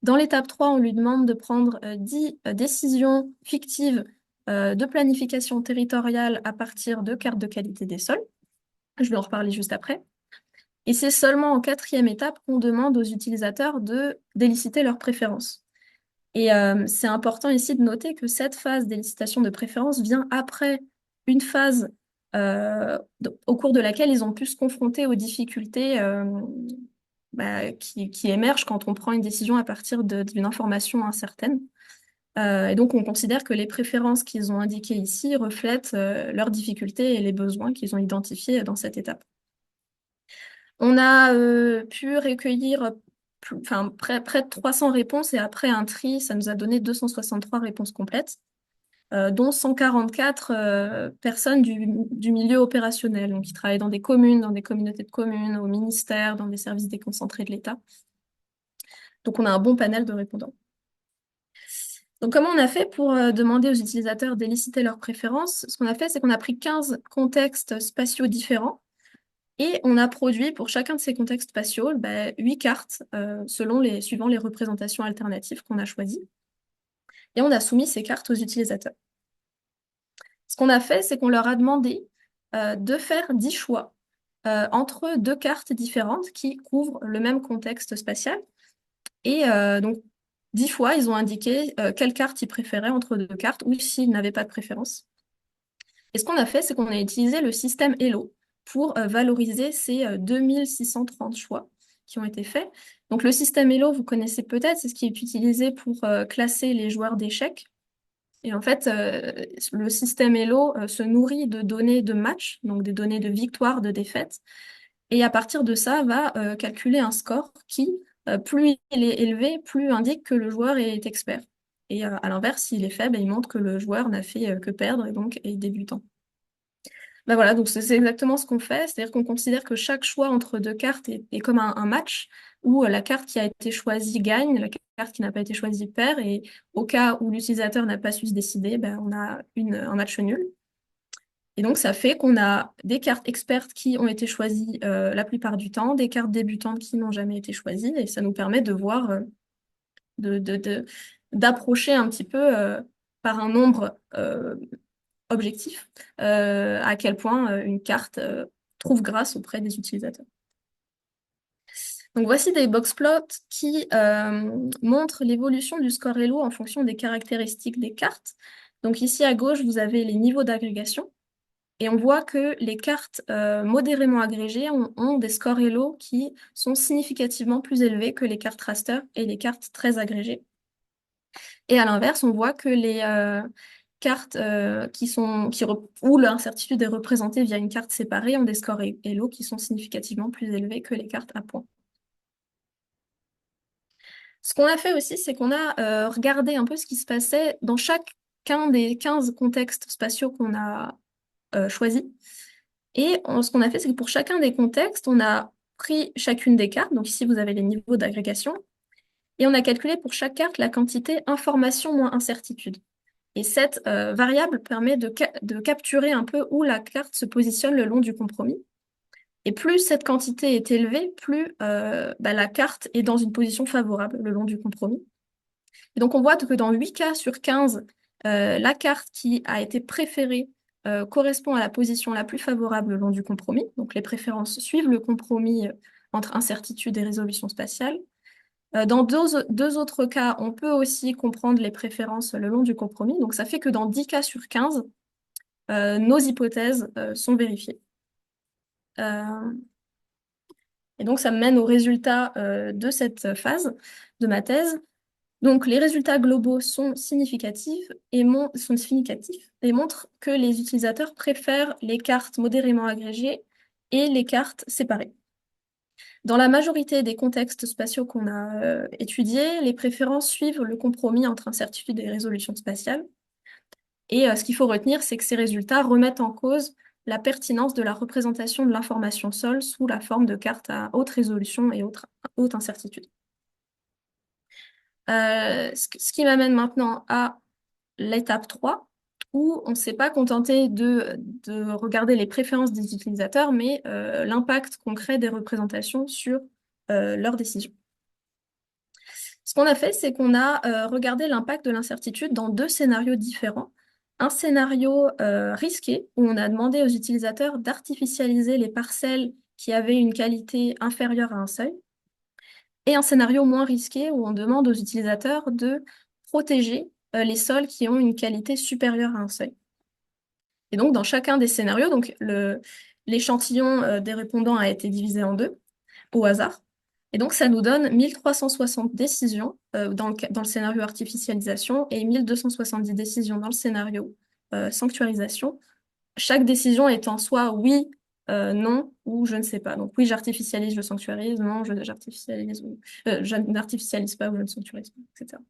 [SPEAKER 3] Dans l'étape 3, on lui demande de prendre 10 décisions fictives de planification territoriale à partir de cartes de qualité des sols. Je vais en reparler juste après. Et c'est seulement en 4e étape qu'on demande aux utilisateurs d'éliciter leurs préférences. Et c'est important ici de noter que cette phase d'élicitation de préférences vient après une phase au cours de laquelle ils ont pu se confronter aux difficultés qui émergent quand on prend une décision à partir d'une information incertaine. Et donc, on considère que les préférences qu'ils ont indiquées ici reflètent leurs difficultés et les besoins qu'ils ont identifiés dans cette étape. On a pu recueillir près de 300 réponses et après un tri, ça nous a donné 263 réponses complètes, dont 144 personnes du milieu opérationnel, donc qui travaillent dans des communes, dans des communautés de communes, au ministère, dans des services déconcentrés de l'État. Donc, on a un bon panel de répondants. Donc, comment on a fait pour demander aux utilisateurs d'éliciter leurs préférences? Ce qu'on a fait, c'est qu'on a pris 15 contextes spatiaux différents et on a produit pour chacun de ces contextes spatiaux 8 cartes suivant les représentations alternatives qu'on a choisies. Et on a soumis ces cartes aux utilisateurs. Ce qu'on a fait, c'est qu'on leur a demandé de faire 10 choix entre 2 cartes différentes qui couvrent le même contexte spatial. Et donc, 10 fois, ils ont indiqué quelle carte ils préféraient entre 2 cartes ou s'ils n'avaient pas de préférence. Et ce qu'on a fait, c'est qu'on a utilisé le système Elo pour valoriser ces 2630 choix qui ont été faits. Donc, le système Elo, vous connaissez peut-être, c'est ce qui est utilisé pour classer les joueurs d'échecs. Et en fait, le système Elo se nourrit de données de match, donc des données de victoire, de défaite. Et à partir de ça, va calculer un score qui, plus il est élevé, plus indique que le joueur est expert. Et à l'inverse, s'il est faible, il montre que le joueur n'a fait que perdre et donc est débutant. Ben voilà, donc c'est exactement ce qu'on fait, c'est-à-dire qu'on considère que chaque choix entre deux cartes est comme un match, où la carte qui a été choisie gagne, la carte qui n'a pas été choisie perd, et au cas où l'utilisateur n'a pas su se décider, ben, on a un match nul. Et donc ça fait qu'on a des cartes expertes qui ont été choisies la plupart du temps, des cartes débutantes qui n'ont jamais été choisies, et ça nous permet de voir, de, de, de- d'approcher un petit peu par un nombre objectif à quel point une carte trouve grâce auprès des utilisateurs. Donc voici des box plots qui montrent l'évolution du score Elo en fonction des caractéristiques des cartes. Donc ici à gauche, vous avez les niveaux d'agrégation. Et on voit que les cartes modérément agrégées ont des scores Elo qui sont significativement plus élevés que les cartes raster et les cartes très agrégées. Et à l'inverse, on voit que les cartes où l'incertitude est représentée via une carte séparée ont des scores Elo qui sont significativement plus élevés que les cartes à points. Ce qu'on a fait aussi, c'est qu'on a regardé un peu ce qui se passait dans chacun des 15 contextes spatiaux qu'on a choisis. Et ce qu'on a fait, c'est que pour chacun des contextes, on a pris chacune des cartes. Donc ici, vous avez les niveaux d'agrégation. Et on a calculé pour chaque carte la quantité information moins incertitude. Et cette variable permet de capturer un peu où la carte se positionne le long du compromis. Et plus cette quantité est élevée, plus la carte est dans une position favorable le long du compromis. Et donc on voit que dans 8 cas sur 15, la carte qui a été préférée correspond à la position la plus favorable le long du compromis. Donc les préférences suivent le compromis entre incertitude et résolution spatiale. Dans deux autres cas, on peut aussi comprendre les préférences le long du compromis. Donc ça fait que dans 10 cas sur 15, nos hypothèses sont vérifiées. Euh, et donc ça me mène aux résultats de cette phase de ma thèse. Donc les résultats globaux sont significatifs et montrent que les utilisateurs préfèrent les cartes modérément agrégées et les cartes séparées. Dans la majorité des contextes spatiaux qu'on a étudiés, les préférences suivent le compromis entre incertitude et résolution spatiale. Et ce qu'il faut retenir, c'est que ces résultats remettent en cause la pertinence de la représentation de l'information sol sous la forme de cartes à haute résolution et haute incertitude. Ce qui m'amène maintenant à l'étape 3, où on ne s'est pas contenté de regarder les préférences des utilisateurs, mais l'impact concret des représentations sur leurs décisions. Ce qu'on a fait, c'est qu'on a regardé l'impact de l'incertitude dans deux scénarios différents. Un scénario risqué, où on a demandé aux utilisateurs d'artificialiser les parcelles qui avaient une qualité inférieure à un seuil, et un scénario moins risqué, où on demande aux utilisateurs de protéger les sols qui ont une qualité supérieure à un seuil. Et donc, dans chacun des scénarios, donc l'échantillon des répondants a été divisé en deux, au hasard. Et donc, ça nous donne 1360 décisions dans le scénario artificialisation et 1270 décisions dans le scénario sanctuarisation. Chaque décision étant soit oui, non ou je ne sais pas. Donc oui, j'artificialise, je sanctuarise, non, j'artificialise ou je n'artificialise pas ou je ne sanctuarise pas, etc.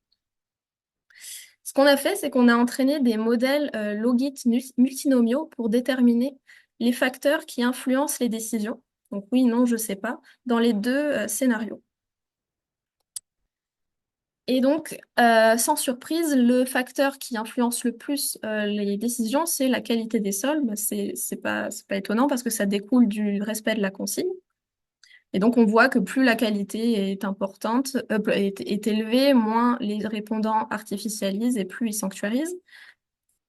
[SPEAKER 3] Ce qu'on a fait, c'est qu'on a entraîné des modèles logit multinomiaux pour déterminer les facteurs qui influencent les décisions. Donc oui, non, je ne sais pas, dans les deux scénarios. Et donc, sans surprise, le facteur qui influence le plus les décisions, c'est la qualité des sols. Bah, c'est pas étonnant parce que ça découle du respect de la consigne. Et donc, on voit que plus la qualité est importante, est élevée, moins les répondants artificialisent et plus ils sanctuarisent.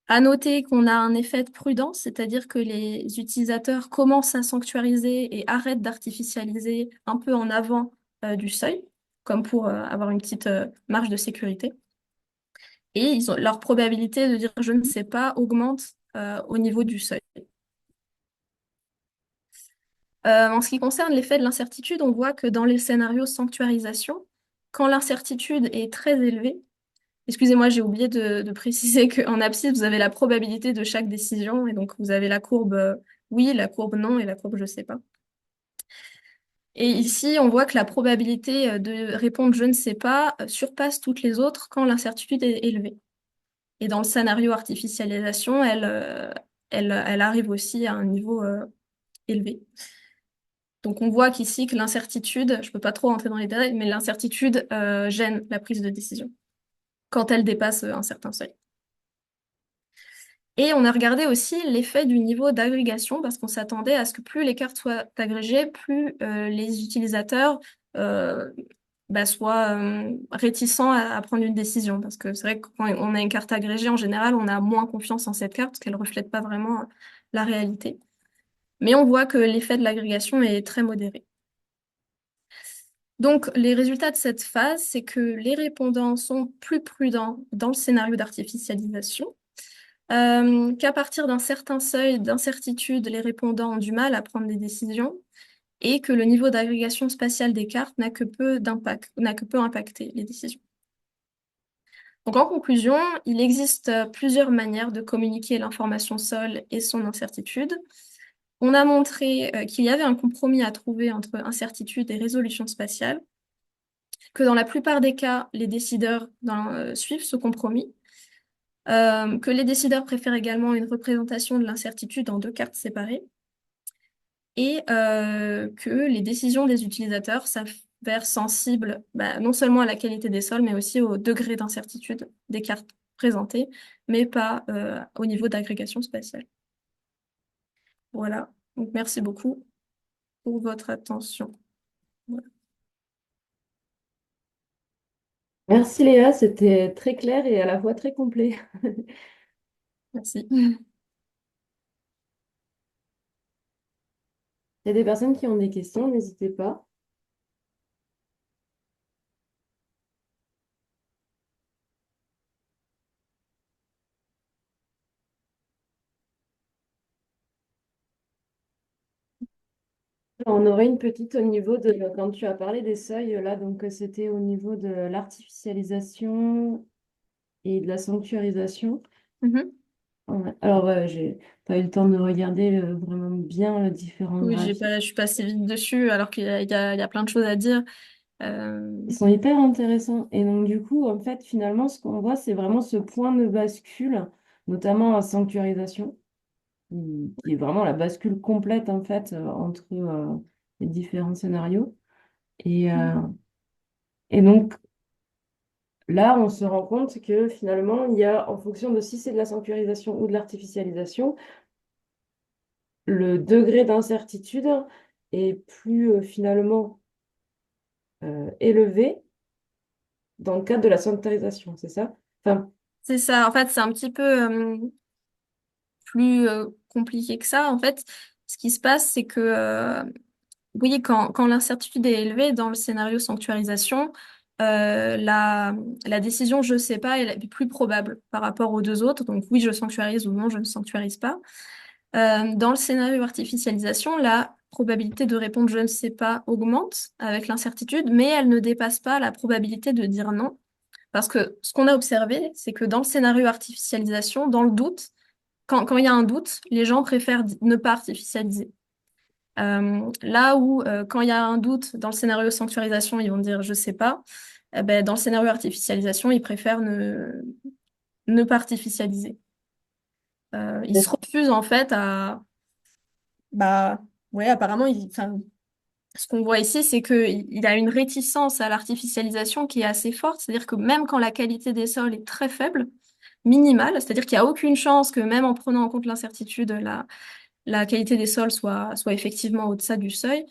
[SPEAKER 3] À noter qu'on a un effet de prudence, c'est-à-dire que les utilisateurs commencent à sanctuariser et arrêtent d'artificialiser un peu en avant du seuil, comme pour avoir une petite marge de sécurité. Et leur probabilité de dire je ne sais pas augmente au niveau du seuil. En ce qui concerne l'effet de l'incertitude, on voit que dans les scénarios sanctuarisation, quand l'incertitude est très élevée, excusez-moi, j'ai oublié de préciser qu'en abscisse, vous avez la probabilité de chaque décision, et donc vous avez la courbe oui, la courbe non et la courbe je sais pas. Et ici, on voit que la probabilité de répondre je ne sais pas surpasse toutes les autres quand l'incertitude est élevée. Et dans le scénario artificialisation, elle arrive aussi à un niveau élevé. Donc on voit qu'ici que l'incertitude, je peux pas trop rentrer dans les détails, mais l'incertitude gêne la prise de décision quand elle dépasse un certain seuil. Et on a regardé aussi l'effet du niveau d'agrégation parce qu'on s'attendait à ce que plus les cartes soient agrégées, plus les utilisateurs euh, soient réticents à prendre une décision. Parce que c'est vrai que quand on a une carte agrégée, en général, on a moins confiance en cette carte parce qu'elle ne reflète pas vraiment la réalité. Mais on voit que l'effet de l'agrégation est très modéré. Donc, les résultats de cette phase, c'est que les répondants sont plus prudents dans le scénario d'artificialisation, qu'à partir d'un certain seuil d'incertitude, les répondants ont du mal à prendre des décisions et que le niveau d'agrégation spatiale des cartes n'a que peu d'impact, n'a que peu impacté les décisions. Donc, en conclusion, il existe plusieurs manières de communiquer l'information sol et son incertitude. On a montré qu'il y avait un compromis à trouver entre incertitude et résolution spatiale, que dans la plupart des cas, les décideurs suivent ce compromis, que les décideurs préfèrent également une représentation de l'incertitude en deux cartes séparées, et que les décisions des utilisateurs s'avèrent sensibles non seulement à la qualité des sols, mais aussi au degré d'incertitude des cartes présentées, mais pas au niveau d'agrégation spatiale. Voilà, donc merci beaucoup pour votre attention. Voilà.
[SPEAKER 2] Merci Léa, c'était très clair et à la fois très complet.
[SPEAKER 3] Merci.
[SPEAKER 2] Il y a des personnes qui ont des questions, n'hésitez pas. On aurait une petite au niveau de, quand tu as parlé des seuils, là, donc c'était au niveau de l'artificialisation et de la sanctuarisation.
[SPEAKER 3] Mhm.
[SPEAKER 2] Ouais. Alors, j'ai pas eu le temps de regarder vraiment bien les différents
[SPEAKER 3] Oui,
[SPEAKER 2] graphiques.
[SPEAKER 3] je suis passée vite dessus alors qu'il y a plein de choses à dire.
[SPEAKER 2] Ils sont hyper intéressants. Et donc, du coup, en fait, finalement, ce qu'on voit, c'est vraiment ce point de bascule, notamment en sanctuarisation, qui est vraiment la bascule complète, en fait, entre les différents scénarios. Et, euh, et donc, là, on se rend compte que finalement, il y a, en fonction de si c'est de la sanctuarisation ou de l'artificialisation, le degré d'incertitude est plus finalement élevé dans le cadre de la sanctuarisation, c'est ça? Enfin,
[SPEAKER 3] C'est ça, en fait, c'est un petit peu plus compliqué que ça. En fait, ce qui se passe, c'est que, oui, quand l'incertitude est élevée dans le scénario sanctuarisation, la décision je sais pas est plus probable par rapport aux deux autres. Donc oui, je sanctuarise ou non, je ne sanctuarise pas. Dans le scénario artificialisation, la probabilité de répondre je ne sais pas augmente avec l'incertitude, mais elle ne dépasse pas la probabilité de dire non. Parce que ce qu'on a observé, c'est que dans le scénario artificialisation, dans le doute, quand il y a un doute, les gens préfèrent ne pas artificialiser. Là où, quand il y a un doute dans le scénario sanctuarisation, ils vont dire je sais pas. Eh ben, dans le scénario artificialisation, ils préfèrent ne pas artificialiser. Ils se refusent en fait à. Bah, ouais, apparemment, enfin, ce qu'on voit ici, c'est qu'il y a une réticence à l'artificialisation qui est assez forte. C'est-à-dire que même quand la qualité des sols est très faible, minimale, c'est-à-dire qu'il n'y a aucune chance que même en prenant en compte l'incertitude, la qualité des sols soit effectivement au-dessus du seuil,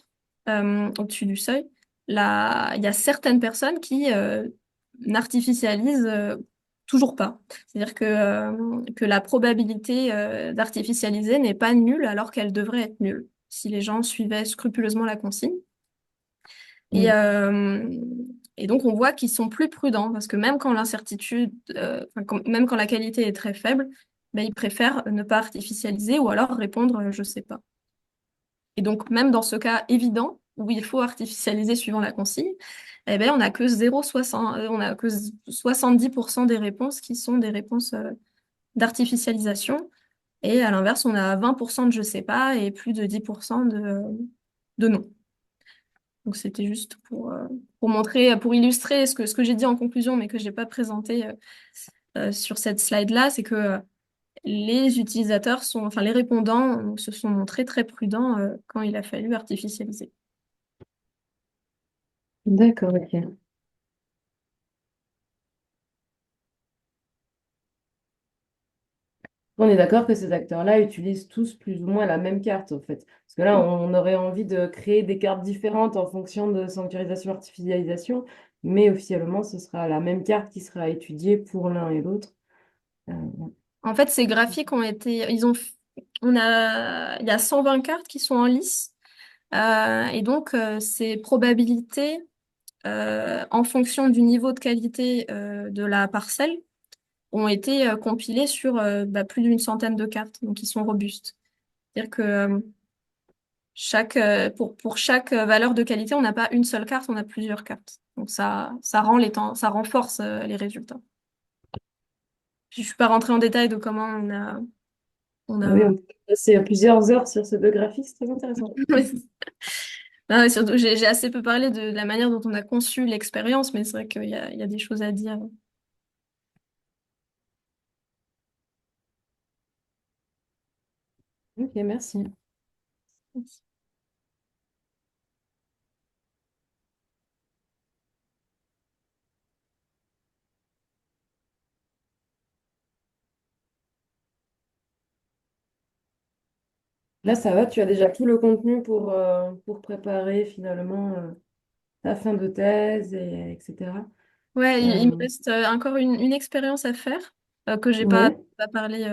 [SPEAKER 3] au-dessus du seuil. Il y a certaines personnes qui n'artificialisent toujours pas. C'est-à-dire que la probabilité d'artificialiser n'est pas nulle alors qu'elle devrait être nulle si les gens suivaient scrupuleusement la consigne. Et,
[SPEAKER 2] mm.
[SPEAKER 3] et donc, on voit qu'ils sont plus prudents parce que même quand l'incertitude, même quand la qualité est très faible, ben, ils préfèrent ne pas artificialiser ou alors répondre je sais pas. Et donc, même dans ce cas évident où il faut artificialiser suivant la consigne, eh ben, on n'a que 0,60, on a que 70% des réponses qui sont des réponses d'artificialisation. Et à l'inverse, on a 20% de je sais pas et plus de 10% de non. Donc c'était juste pour montrer, pour illustrer ce que j'ai dit en conclusion, mais que je n'ai pas présenté sur cette slide-là, c'est que les utilisateurs enfin les répondants se sont montrés très prudents quand il a fallu artificialiser.
[SPEAKER 2] D'accord, ok. On est d'accord que ces acteurs-là utilisent tous plus ou moins la même carte, en fait. Parce que là, on aurait envie de créer des cartes différentes en fonction de sanctuarisation, artificialisation, mais officiellement, ce sera la même carte qui sera étudiée pour l'un et l'autre. Ouais.
[SPEAKER 3] En fait, ces graphiques ont été, il y a 120 cartes qui sont en lice, et donc ces probabilités en fonction du niveau de qualité de la parcelle ont été compilées sur plus d'une centaine de cartes, donc ils sont robustes. C'est-à-dire que pour chaque valeur de qualité, on n'a pas une seule carte, on a plusieurs cartes. Donc ça renforce les résultats. Je suis pas rentrée en détail de comment on
[SPEAKER 2] Oui,
[SPEAKER 3] a...
[SPEAKER 2] on peut passer plusieurs heures sur ces deux graphiques, c'est très intéressant.
[SPEAKER 3] Non, et surtout, j'ai assez peu parlé de la manière dont on a conçu l'expérience, mais c'est vrai qu'il y a des choses à dire.
[SPEAKER 2] Ok, merci. Là, ça va, tu as déjà tout le contenu pour préparer finalement ta fin de thèse, etc.
[SPEAKER 3] Ouais, il me
[SPEAKER 2] Euh,
[SPEAKER 3] reste encore une expérience à faire que j'ai
[SPEAKER 2] ouais,
[SPEAKER 3] pas parlé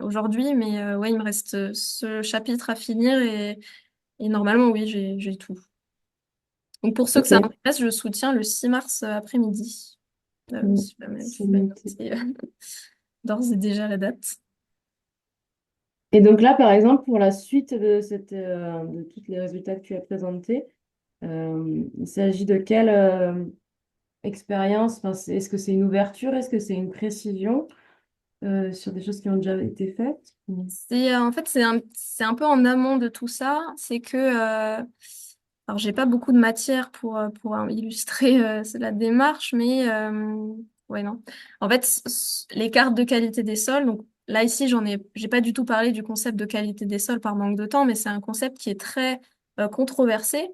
[SPEAKER 3] aujourd'hui, mais ouais, il me reste ce chapitre à finir et normalement, oui, j'ai tout. Donc pour ceux que ça
[SPEAKER 2] ok.
[SPEAKER 3] intéresse, je soutiens le 6 mars après-midi.
[SPEAKER 2] Mm,
[SPEAKER 3] Si jamais
[SPEAKER 2] c'est
[SPEAKER 3] tu veux
[SPEAKER 2] noté.
[SPEAKER 3] noter d'ores et déjà la date.
[SPEAKER 2] Et donc là, par exemple, pour la suite de tous les résultats que tu as présentés, il s'agit de quelle expérience? Enfin, est-ce que c'est une ouverture? Est-ce que c'est une précision sur des choses qui ont déjà été faites? Mm.
[SPEAKER 3] En fait, c'est un peu en amont de tout ça. C'est que, alors, j'ai pas beaucoup de matière pour illustrer la démarche, mais ouais, non. En fait, les cartes de qualité des sols, donc là, ici, j'ai pas du tout parlé du concept de qualité des sols par manque de temps, mais c'est un concept qui est très controversé.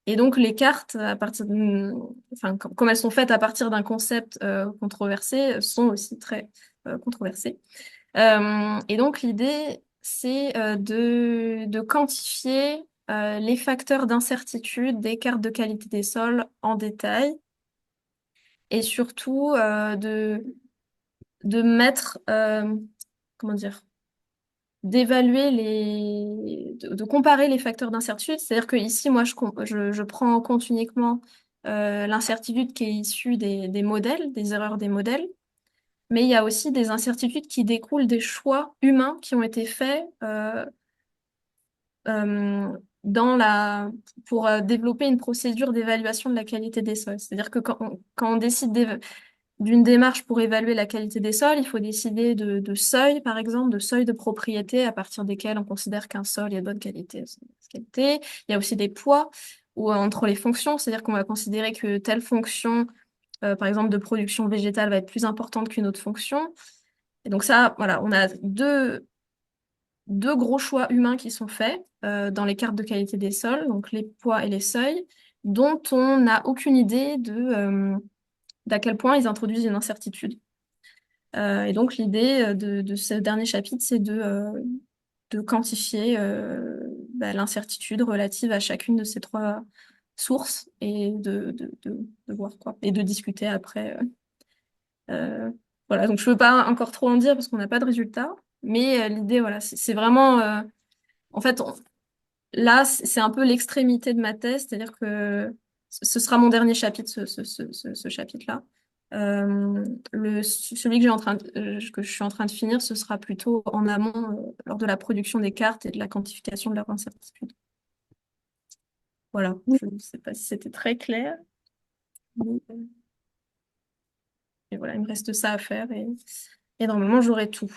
[SPEAKER 3] Et donc, les cartes, enfin, comme elles sont faites à partir d'un concept controversé, sont aussi très controversées. Et donc, l'idée, c'est de quantifier les facteurs d'incertitude des cartes de qualité des sols en détail et surtout de mettre, comment dire, de comparer les facteurs d'incertitude. C'est-à-dire que ici, moi, je prends en compte uniquement l'incertitude qui est issue des modèles, des erreurs des modèles. Mais il y a aussi des incertitudes qui découlent des choix humains qui ont été faits euh, pour développer une procédure d'évaluation de la qualité des sols. C'est-à-dire que quand on décide d'une démarche pour évaluer la qualité des sols, il faut décider de seuils, par exemple, de seuils de propriété à partir desquels on considère qu'un sol est de bonne qualité. Qualité. Il y a aussi des poids ou entre les fonctions, c'est-à-dire qu'on va considérer que telle fonction, par exemple, de production végétale va être plus importante qu'une autre fonction. Et donc ça, voilà, on a deux gros choix humains qui sont faits dans les cartes de qualité des sols, donc les poids et les seuils, dont on n'a aucune idée d'à quel point ils introduisent une incertitude. Et donc l'idée de ce dernier chapitre, c'est de quantifier l'incertitude relative à chacune de ces trois sources et de voir quoi, et de discuter après. Voilà, donc je ne peux pas encore trop en dire parce qu'on n'a pas de résultat, mais l'idée, voilà, c'est vraiment, en fait, là, c'est un peu l'extrémité de ma thèse, c'est-à-dire que ce sera mon dernier chapitre, ce chapitre-là. Celui que je suis en train de finir, ce sera plutôt en amont, lors de la production des cartes et de la quantification de leur incertitude. Voilà, je ne sais pas si c'était très clair, mais, et voilà, il me reste ça à faire et normalement, j'aurai tout.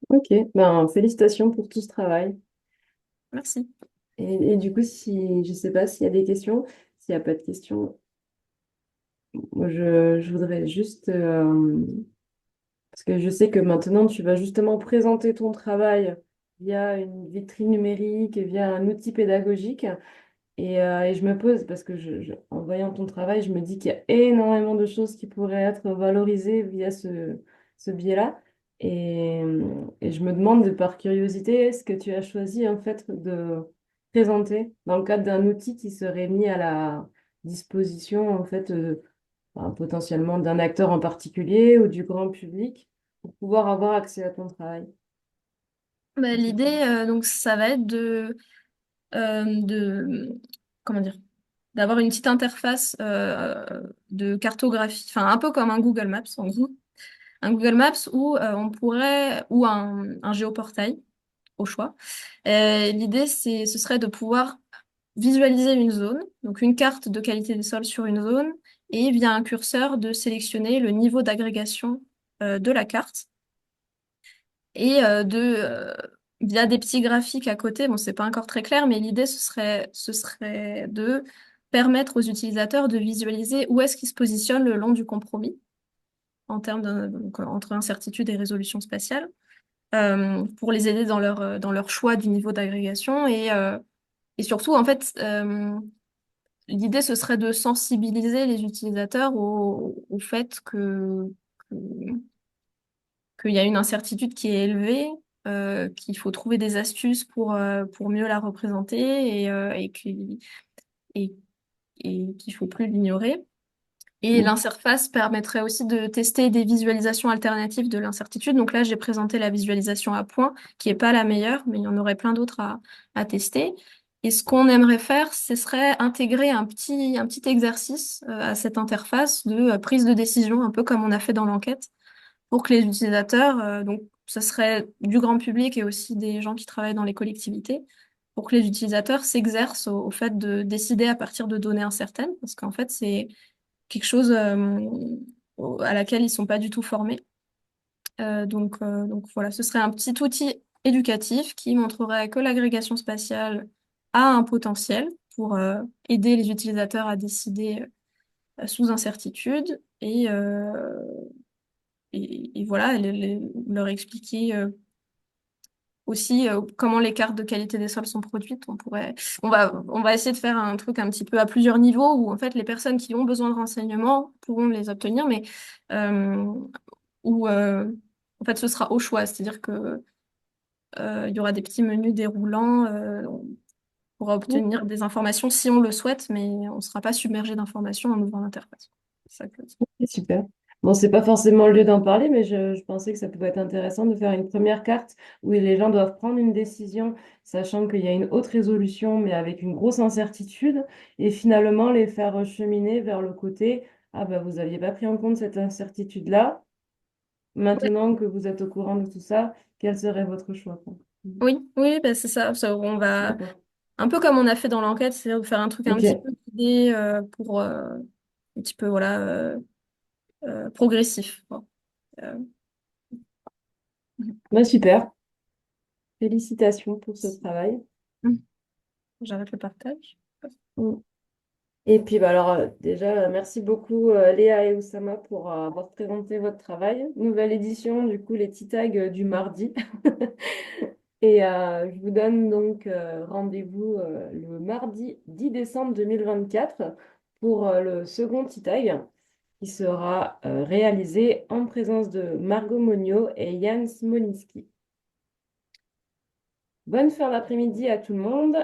[SPEAKER 2] Ok, ben, félicitations pour tout ce travail.
[SPEAKER 3] Merci.
[SPEAKER 2] Et du coup, si, je ne sais pas s'il y a des questions. S'il n'y a pas de questions, moi, je voudrais juste Parce que je sais que maintenant, tu vas justement présenter ton travail via une vitrine numérique et via un outil pédagogique. Et je me pose, parce que en voyant ton travail, je me dis qu'il y a énormément de choses qui pourraient être valorisées via ce biais-là. Et je me demande, par curiosité, est-ce que tu as choisi en fait de présenter dans le cadre d'un outil qui serait mis à la disposition en fait potentiellement d'un acteur en particulier ou du grand public pour pouvoir avoir accès à ton travail?
[SPEAKER 3] Bah,
[SPEAKER 2] Qu'est-ce que
[SPEAKER 3] l'idée,
[SPEAKER 2] tu penses?
[SPEAKER 3] donc, ça va être comment dire, d'avoir une petite interface de cartographie, enfin un peu comme un Google Maps en gros, un Google Maps où on pourrait, ou un géoportail au choix. L'idée, ce serait de pouvoir visualiser une zone, donc une carte de qualité des sols sur une zone, et via un curseur de sélectionner le niveau d'agrégation de la carte et via des petits graphiques à côté, bon, c'est pas encore très clair, mais l'idée, ce serait de permettre aux utilisateurs de visualiser où est-ce qu'ils se positionnent le long du compromis en termes donc, entre incertitude et résolution spatiale, pour les aider dans leur choix du niveau d'agrégation. Et surtout, en fait, l'idée, ce serait de sensibiliser les utilisateurs au fait que- qu'il y a une incertitude qui est élevée, qu'il faut trouver des astuces pour mieux la représenter et, et qu'il faut plus l'ignorer. Et
[SPEAKER 2] Mm.
[SPEAKER 3] l'interface permettrait aussi de tester des visualisations alternatives de l'incertitude. Donc là, j'ai présenté la visualisation à point, qui est pas la meilleure, mais il y en aurait plein d'autres à tester. Et ce qu'on aimerait faire, ce serait intégrer un petit exercice à cette interface de prise de décision, un peu comme on a fait dans l'enquête, pour que les utilisateurs, donc ce serait du grand public et aussi des gens qui travaillent dans les collectivités, pour que les utilisateurs s'exercent au fait de décider à partir de données incertaines, parce qu'en fait, c'est quelque chose à laquelle ils sont pas du tout formés. Donc voilà, ce serait un petit outil éducatif qui montrerait que l'agrégation spatiale a un potentiel pour aider les utilisateurs à décider sous incertitude et voilà, leur expliquer aussi comment les cartes de qualité des sols sont produites. On va essayer de faire un truc un petit peu à plusieurs niveaux où en fait les personnes qui ont besoin de renseignements pourront les obtenir, mais euh, où en fait ce sera au choix, c'est-à-dire que il y aura des petits menus déroulants. On pourra obtenir des informations si on le souhaite, mais on ne sera pas submergé d'informations en ouvrant l'interface. C'est ça que...
[SPEAKER 2] C'est super. Bon, c'est pas forcément le lieu d'en parler, mais je pensais que ça pouvait être intéressant de faire une première carte où les gens doivent prendre une décision, sachant qu'il y a une haute résolution, mais avec une grosse incertitude, et finalement les faire cheminer vers le côté, ah bah vous n'aviez pas pris en compte cette incertitude-là, maintenant que vous êtes au courant de tout ça, quel serait votre choix, quoi? Mhm.
[SPEAKER 3] Oui, oui, bah, c'est ça. On va
[SPEAKER 2] D'accord.
[SPEAKER 3] un peu comme on a fait dans l'enquête, c'est-à-dire de faire un truc un petit
[SPEAKER 2] Ok.
[SPEAKER 3] peu guidé pour un petit peu voilà progressif. Bon. Euh,
[SPEAKER 2] Bah, super. Félicitations pour ce travail.
[SPEAKER 3] J'arrête le partage.
[SPEAKER 2] Mm. Et puis, bah, alors, déjà, merci beaucoup Léa et Oussama pour avoir présenté votre travail. Nouvelle édition, du coup, les petits tags du mardi. Et je vous donne donc rendez-vous le mardi 10 décembre 2024 pour le second petit tag qui sera réalisé en présence de Margot Monio et Jan Smolinski. Bonne fin d'après-midi à tout le monde.